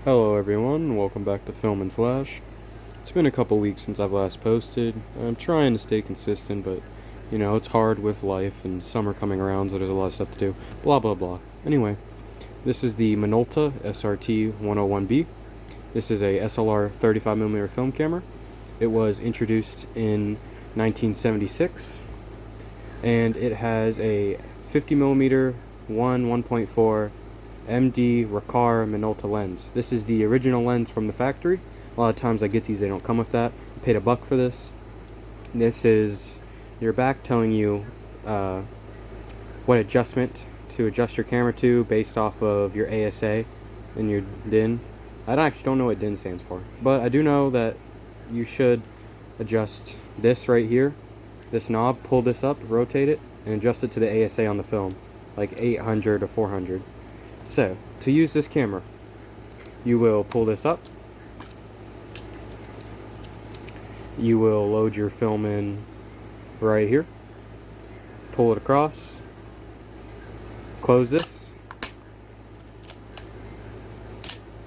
Hello everyone, welcome back to Film and Flash. It's been a couple weeks since I've last posted. I'm trying to stay consistent, but it's hard with life and summer coming around, so there's a lot of stuff to do. Blah blah blah. Anyway, this is the Minolta SRT101B. This is a SLR 35mm film camera. It was introduced in 1976, and it has a 50mm 1.4 MD Ricard Minolta lens. This is the original lens from the factory. A lot of times I get these, they don't come with that. I paid $1 for this. This is your back telling you what adjustment to adjust your camera to based off of your ASA and your DIN. I actually don't know what DIN stands for, but I do know that you should adjust this right here, this knob, pull this up, rotate it, and adjust it to the ASA on the film, like 800 or 400. So, to use this camera, you will pull this up, you will load your film in right here, pull it across, close this.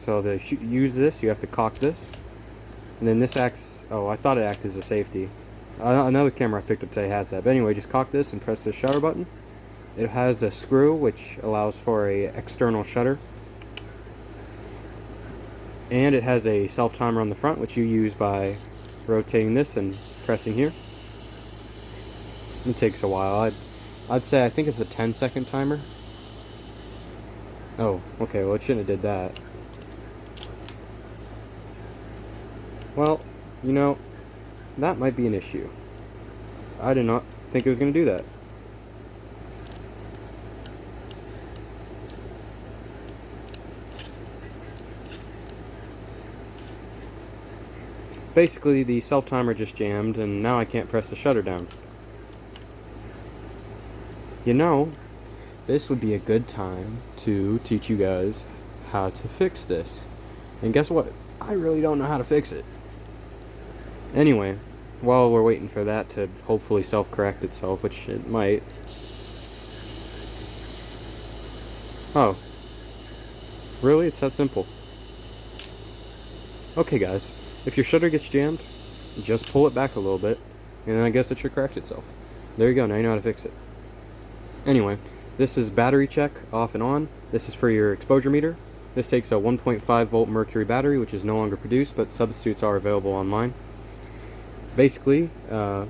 So to use this, you have to cock this, and then this acts, oh, I thought it acted as a safety. Another camera I picked up today has that, but anyway, just cock this and press the shutter button. It has a screw which allows for a external shutter, and it has a self timer on the front which you use by rotating this and pressing here. It takes a while. I'd say I think it's a 10-second timer. Oh, okay, well it shouldn't have did that. Well, that might be an issue. I did not think it was going to do that. Basically, the self-timer just jammed, and now I can't press the shutter down. This would be a good time to teach you guys how to fix this. And guess what? I really don't know how to fix it. Anyway, while we're waiting for that to hopefully self-correct itself, which it might. Oh. Really? It's that simple. Okay, guys. If your shutter gets jammed, just pull it back a little bit, and then I guess it should correct itself. There you go, now you know how to fix it. Anyway, this is battery check, off and on. This is for your exposure meter. This takes a 1.5 volt mercury battery, which is no longer produced, but substitutes are available online. Basically, I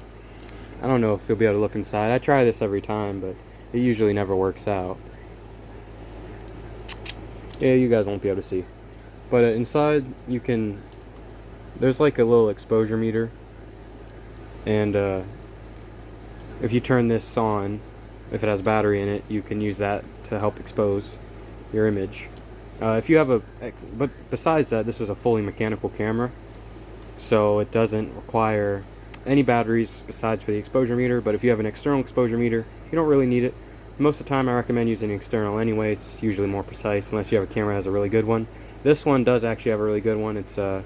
don't know if you'll be able to look inside. I try this every time, but it usually never works out. Yeah, you guys won't be able to see. But inside, there's like a little exposure meter, and if you turn this on, if it has battery in it, you can use that to help expose your image. But besides that, this is a fully mechanical camera, so it doesn't require any batteries besides for the exposure meter. But if you have an external exposure meter, you don't really need it. Most of the time I recommend using external anyway. It's usually more precise unless you have a camera that has a really good one. This one does actually have a really good one. It's a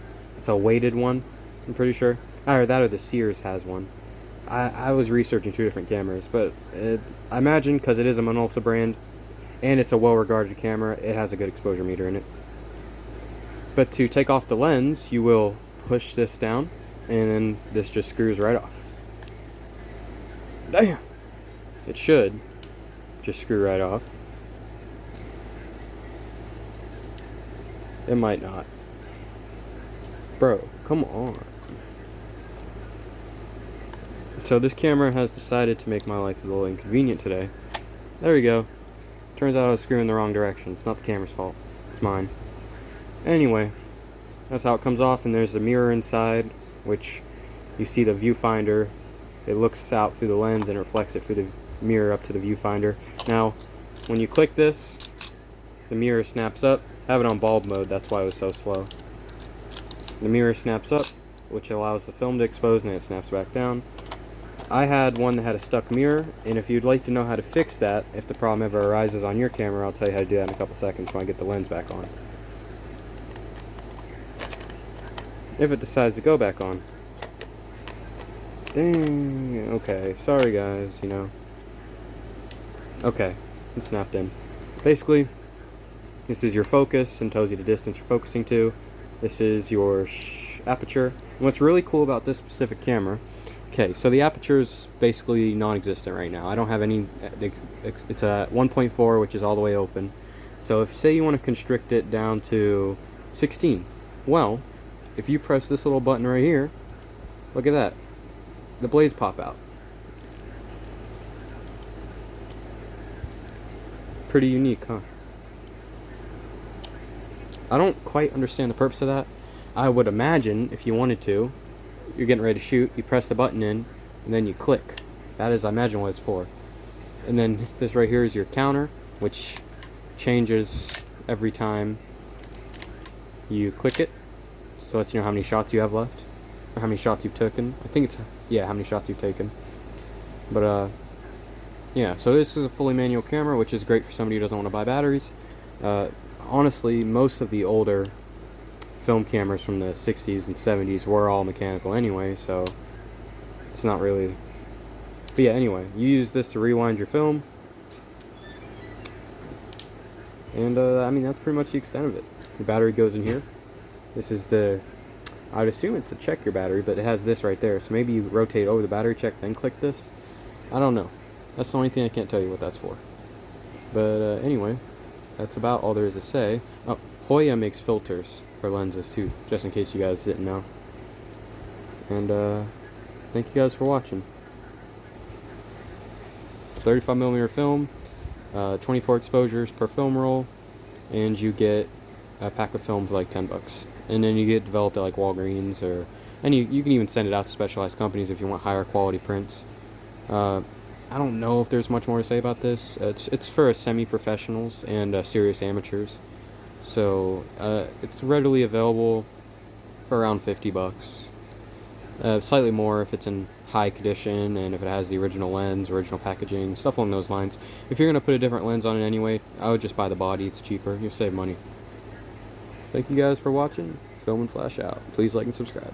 weighted one, I'm pretty sure. Either that or the Sears has one. I was researching 2 different cameras, but I imagine because it is a Minolta brand and it's a well-regarded camera, it has a good exposure meter in it. But to take off the lens, you will push this down, and then this just screws right off. Damn! It should just screw right off. It might not. Bro, come on. So this camera has decided to make my life a little inconvenient today. There we go. Turns out I was screwing the wrong direction. It's not the camera's fault. It's mine. Anyway, that's how it comes off, and there's a mirror inside, which you see the viewfinder. It looks out through the lens and reflects it through the mirror up to the viewfinder. Now, when you click this, the mirror snaps up. I have it on bulb mode, that's why it was so slow. The mirror snaps up, which allows the film to expose, and it snaps back down. I had one that had a stuck mirror, and if you'd like to know how to fix that, if the problem ever arises on your camera, I'll tell you how to do that in a couple seconds when I get the lens back on. If it decides to go back on. Dang, okay, sorry guys, Okay, it snapped in. Basically, This is your focus and tells you the distance you're focusing to. This is your aperture. And what's really cool about this specific camera, okay, so the aperture is basically non-existent right now. I don't have any, it's a 1.4, which is all the way open. So if, say you want to constrict it down to 16, well, if you press this little button right here, look at that, the blades pop out. Pretty unique, huh? I don't quite understand the purpose of that. I would imagine if you wanted to, you're getting ready to shoot, you press the button in, and then you click. That is, I imagine, what it's for. And then this right here is your counter, which changes every time you click it. So lets you know how many shots you have left, or how many shots you've taken. I think it's, yeah, how many shots you've taken. But yeah, so this is a fully manual camera, which is great for somebody who doesn't want to buy batteries. Honestly, most of the older film cameras from the 60s and 70s were all mechanical anyway, so it's not really. But yeah, anyway, you use this to rewind your film, and I mean, that's pretty much the extent of it. The battery goes in here. This is the, I'd assume it's to check your battery, but it has this right there, so maybe you rotate over the battery check, then click this. I don't know. That's the only thing I can't tell you what that's for. But anyway, that's about all there is to say. Oh, Hoya makes filters for lenses too, just in case you guys didn't know. And thank you guys for watching. 35mm film, 24 exposures per film roll, and you get a pack of film for like 10 bucks. And then you get developed at like Walgreens, or, and you can even send it out to specialized companies if you want higher quality prints. I don't know if there's much more to say about this. It's for semi-professionals and serious amateurs. So it's readily available for around 50 bucks. Slightly more if it's in high condition and if it has the original lens, original packaging, stuff along those lines. If you're going to put a different lens on it anyway, I would just buy the body. It's cheaper. You'll save money. Thank you guys for watching. Film and Flash out. Please like and subscribe.